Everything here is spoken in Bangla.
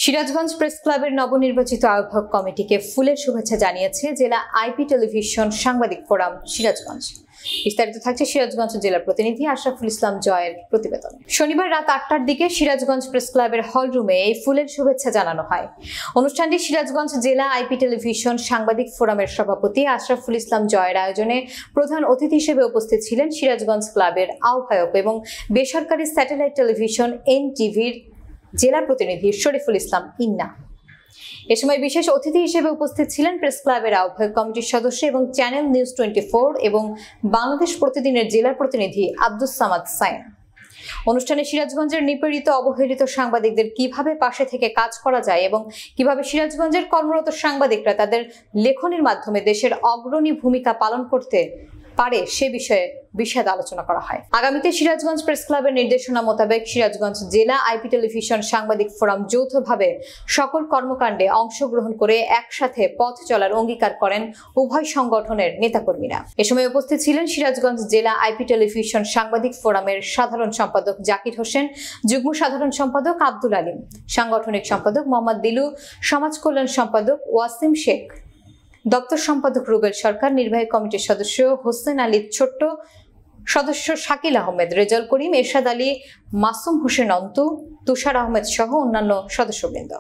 সিরাজগঞ্জ প্রেস ক্লাবের নবনির্বাচিত আহ্বায়ক কমিটিকে ফুলের শুভেচ্ছা জানিয়েছে জেলা আইপি টেলিভিশন সাংবাদিক ফোরাম সিরাজগঞ্জ। বিস্তারিত থাকছে সিরাজগঞ্জ জেলা প্রতিনিধি আশরাফুল ইসলাম জয়ের প্রতিবেদনে। শনিবার রাত 8টার দিকে সিরাজগঞ্জ প্রেস ক্লাবের হল রুমে এই ফুলের শুভেচ্ছা জানানো হয়। অনুষ্ঠানটি সিরাজগঞ্জ জেলা আইপি টেলিভিশন সাংবাদিক ফোরামের সভাপতি আশরাফুল ইসলাম জয়ের আয়োজনে প্রধান অতিথি হিসেবে উপস্থিত ছিলেন সিরাজগঞ্জ ক্লাবের আহ্বায়ক এবং বেসরকারি স্যাটেলাইট টেলিভিশন এনটিভির জেলা প্রতিনিধি শরীফুল ইসলাম ইন্না। এ সময় বিশেষ অতিথি হিসেবে উপস্থিত ছিলেন প্রেস ক্লাবের আহ্বায়ক কমিটির সদস্য এবং চ্যানেল নিউজ 24 এবং বাংলাদেশ প্রতিদিনের জেলা প্রতিনিধি আব্দুস সামাদ সাইন। অনুষ্ঠানে সিরাজগঞ্জের নিপীড়িত অবহেলিত সাংবাদিকদের কিভাবে পাশে থেকে কাজ করা যায় এবং কিভাবে সিরাজগঞ্জের কর্মরত সাংবাদিকরা তাদের লেখনীর মাধ্যমে দেশের অগ্রণী ভূমিকা পালন করতে পারে সে বিষয়ে বিশদ আলোচনা করা হয়। আগামীতে সিরাজগঞ্জ প্রেস ক্লাবের নির্দেশনা মোতাবেক সিরাজগঞ্জ জেলা আইপি টেলিভিশন সাংবাদিক ফোরাম যৌথভাবে সকল কর্মকাণ্ডে অংশগ্রহণ করে একসাথে পথ চলার অঙ্গীকার করেন উভয় সংগঠনের নেতাকর্মীরা। এ সময় উপস্থিত ছিলেন সিরাজগঞ্জ জেলা আইপি টেলিভিশন সাংবাদিক ফোরামের সাধারণ সম্পাদক জাকির হোসেন, যুগ্ম সাধারণ সম্পাদক আব্দুল আলিম, সাংগঠনিক সম্পাদক মোহাম্মদ দিলু, সমাজ কল্যাণ সম্পাদক ওয়াসিম শেখ, দপ্তর সম্পাদক রুবেল সরকার, নির্বাহী কমিটির সদস্য হোসেন আলী ছোট্ট, সদস্য শাকিল আহমেদ, রেজাল করিম, এরশাদ আলী, মাসুম হোসেন অন্তু, তুষার আহমেদ সহ অন্যান্য সদস্যবৃন্দ।